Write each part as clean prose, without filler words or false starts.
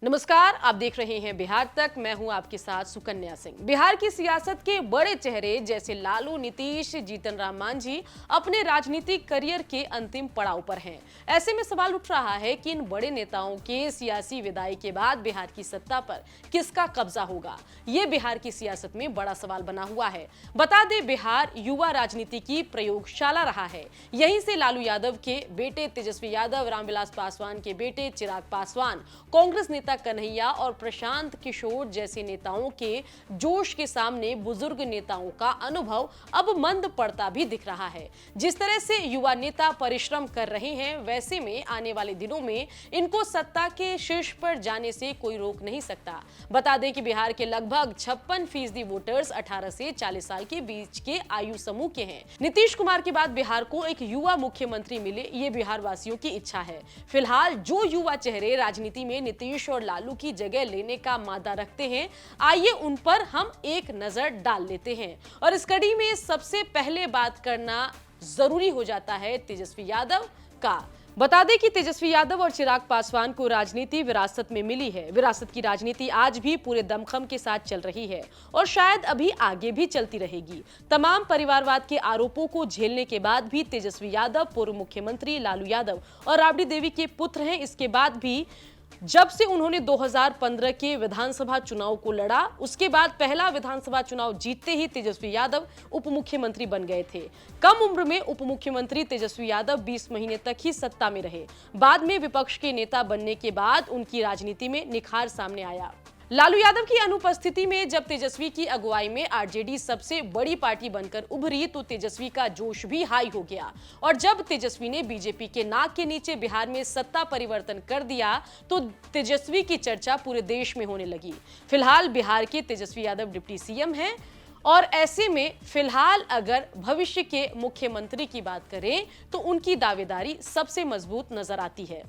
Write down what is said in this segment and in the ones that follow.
नमस्कार, आप देख रहे हैं बिहार तक। मैं हूं आपके साथ सुकन्या सिंह। बिहार की सियासत के बड़े चेहरे जैसे लालू, नीतीश, जीतन राम मांझी अपने राजनीतिक करियर के अंतिम पड़ाव पर हैं। ऐसे में सवाल उठ रहा है कि इन बड़े नेताओं के सियासी विदाई के बाद बिहार की सत्ता पर किसका कब्जा होगा। ये बिहार की सियासत में बड़ा सवाल बना हुआ है। बता दें, बिहार युवा राजनीति की प्रयोगशाला रहा है। यहीं से लालू यादव के बेटे तेजस्वी यादव, रामविलास पासवान के बेटे चिराग पासवान, कांग्रेस नेता कन्हैया और प्रशांत किशोर जैसे नेताओं के जोश के सामने बुजुर्ग नेताओं का अनुभव अब मंद पड़ता भी दिख रहा है। जिस तरह से युवा नेता परिश्रम कर रहे हैं, वैसे में आने वाले दिनों में इनको सत्ता के शीर्ष पर जाने से कोई रोक नहीं सकता। बता दें कि बिहार के लगभग 56% वोटर्स 18 से 40 साल के बीच के आयु समूह के हैं। नीतीश कुमार के बाद बिहार को एक युवा मुख्यमंत्री मिले, ये बिहार वासियों की इच्छा है। फिलहाल जो युवा चेहरे राजनीति में नीतीश और लालू की जगह लेने का मादा रखते हैं, आइए उन पर हम एक नजर डाल लेते हैं। और इस कड़ी में सबसे पहले बात करना जरूरी हो जाता है तेजस्वी यादव का। बता दें कि तेजस्वी यादव और चिराग पासवान को राजनीति विरासत में मिली है। विरासत की राजनीति आज भी पूरे दमखम के साथ चल रही है और शायद अभी आगे भी चलती रहेगी। तमाम परिवारवाद के आरोपों को झेलने के बाद भी तेजस्वी यादव पूर्व मुख्यमंत्री लालू यादव और राबड़ी देवी के पुत्र हैं। इसके बाद भी जब से उन्होंने 2015 के विधानसभा चुनाव को लड़ा, उसके बाद पहला विधानसभा चुनाव जीतते ही तेजस्वी यादव उप मुख्यमंत्री बन गए थे। कम उम्र में उप मुख्यमंत्री तेजस्वी यादव 20 महीने तक ही सत्ता में रहे। बाद में विपक्ष के नेता बनने के बाद उनकी राजनीति में निखार सामने आया। लालू यादव की अनुपस्थिति में जब तेजस्वी की अगुवाई में आरजेडी सबसे बड़ी पार्टी बनकर उभरी, तो तेजस्वी का जोश भी हाई हो गया। और जब तेजस्वी ने बीजेपी के नाक के नीचे बिहार में सत्ता परिवर्तन कर दिया, तो तेजस्वी की चर्चा पूरे देश में होने लगी। फिलहाल बिहार के तेजस्वी यादव डिप्टी सीएम हैं और ऐसे में फिलहाल अगर भविष्य के मुख्यमंत्री की बात करें तो उनकी दावेदारी सबसे मजबूत नजर आती है।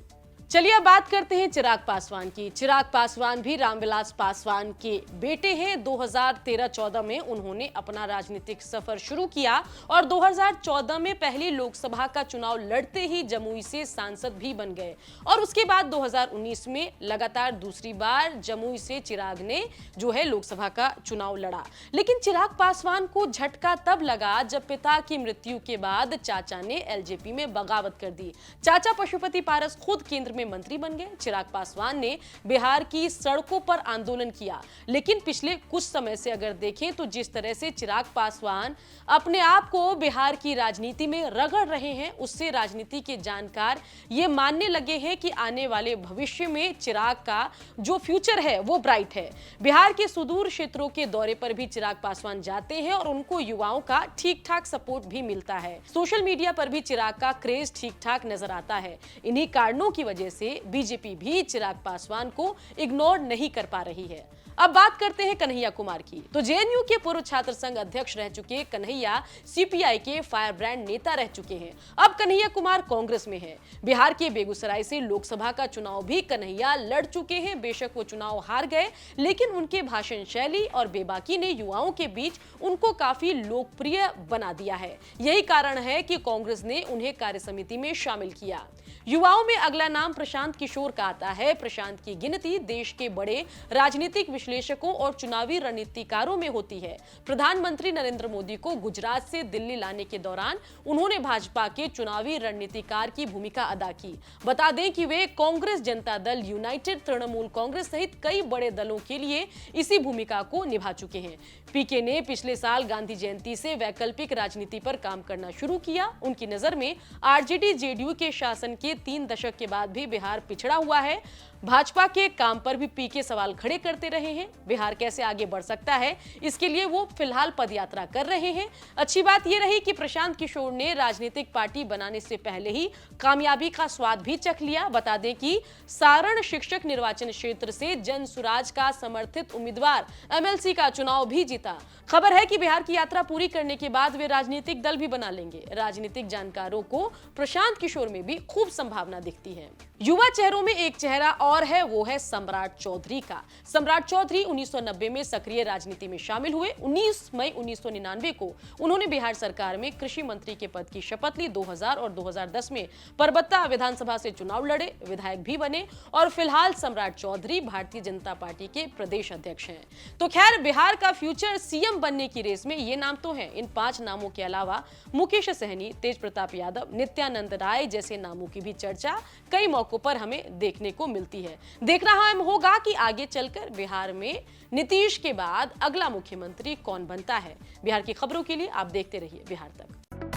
चलिए अब बात करते हैं चिराग पासवान की। चिराग पासवान भी रामविलास पासवान के बेटे हैं। 2013-14 में उन्होंने अपना राजनीतिक सफर शुरू किया और 2014 में पहली लोकसभा का चुनाव लड़ते ही जमुई से सांसद भी बन गए। और उसके बाद 2019 में लगातार दूसरी बार जमुई से चिराग ने जो है लोकसभा का चुनाव लड़ा। लेकिन चिराग पासवान को झटका तब लगा जब पिता की मृत्यु के बाद चाचा ने एलजेपी में बगावत कर दी। चाचा पशुपति पारस खुद केंद्र में मंत्री बन गए। चिराग पासवान ने बिहार की सड़कों पर आंदोलन किया। लेकिन पिछले कुछ समय से अगर देखें तो जिस तरह से चिराग पासवान अपने आप को बिहार की राजनीति में रगड़ रहे हैं, उससे राजनीति के जानकार ये मानने लगे हैं कि आने वाले भविष्य में चिराग का जो फ्यूचर है वो ब्राइट है। बिहार के सुदूर क्षेत्रों के दौरे पर भी चिराग पासवान जाते हैं और उनको युवाओं का ठीक ठाक सपोर्ट भी मिलता है। सोशल मीडिया पर भी चिराग का क्रेज ठीक ठाक नजर आता है। इन्हीं कारणों की वजह से बीजेपी भी चिराग पासवान को इग्नोर नहीं कर पा रही है। अब बात करते हैं कन्हैया कुमार की। तो जेएनयू के पूर्व छात्र संघ अध्यक्ष रह चुके कन्हैया सीपीआई के फायर ब्रांड नेता रह चुके हैं। अब कन्हैया कुमार कांग्रेस में हैं। बिहार के बेगूसराय से लोकसभा का चुनाव भी कन्हैया लड़ चुके हैं। बेशक वो चुनाव हार गए, लेकिन उनके भाषण शैली और बेबाकी ने युवाओं के बीच उनको काफी लोकप्रिय बना दिया है। यही कारण है कि कांग्रेस ने उन्हें कार्यसमिति में शामिल किया। युवाओं में अगला नाम प्रशांत किशोर का आता है। प्रशांत की गिनती देश के बड़े राजनीतिक विश्लेषकों और चुनावी रणनीतिकारों में होती है। प्रधानमंत्री नरेंद्र मोदी को गुजरात से दिल्ली लाने के दौरान उन्होंने भाजपा के चुनावी रणनीतिकार की भूमिका अदा की। बता दें कि वे कांग्रेस, जनता दल यूनाइटेड, तृणमूल कांग्रेस सहित कई बड़े दलों के लिए इसी भूमिका को निभा चुके हैं। पीके ने पिछले साल गांधी जयंती से वैकल्पिक राजनीति पर काम करना शुरू किया। उनकी नजर में आरजेडी जेडीयू के शासन के 3 दशक के बाद भी बिहार पिछड़ा हुआ है। भाजपा के काम पर भी पीके सवाल खड़े करते रहे हैं। बिहार कैसे आगे बढ़ सकता है, इसके लिए वो फिलहाल पदयात्रा कर रहे हैं। अच्छी बात यह रही कि प्रशांत किशोर ने राजनीतिक पार्टी बनाने से पहले ही कामयाबी का स्वाद भी चख लिया। बता दें कि सारण शिक्षक निर्वाचन क्षेत्र से जन सुराज का समर्थित उम्मीदवार एमएलसी का चुनाव भी जीता। खबर है कि बिहार की यात्रा पूरी करने के बाद वे राजनीतिक दल भी बना लेंगे। राजनीतिक जानकारों को प्रशांत किशोर में भी खूब संभावना दिखती है। युवा चेहरों में एक चेहरा और है वो है सम्राट चौधरी का। सम्राट चौधरी 1990 में सक्रिय राजनीति में शामिल हुए। 19 मई 1999 को उन्होंने बिहार सरकार में कृषि मंत्री के पद की शपथ ली। 2000 और 2010 में परबत्ता विधानसभा से चुनाव लड़े, विधायक भी बने और फिलहाल सम्राट चौधरी भारतीय जनता पार्टी के प्रदेश अध्यक्ष हैं। तो खैर, बिहार का फ्यूचर सीएम बनने की रेस में ये नाम तो हैं। इन 5 नामों के अलावा मुकेश सहनी, तेज प्रताप यादव, नित्यानंद राय जैसे नामों की भी चर्चा कई मौकों पर हमें देखने को मिलती है। देखना अहम होगा कि आगे चलकर बिहार में नीतीश के बाद अगला मुख्यमंत्री कौन बनता है। बिहार की खबरों के लिए आप देखते रहिए बिहार तक।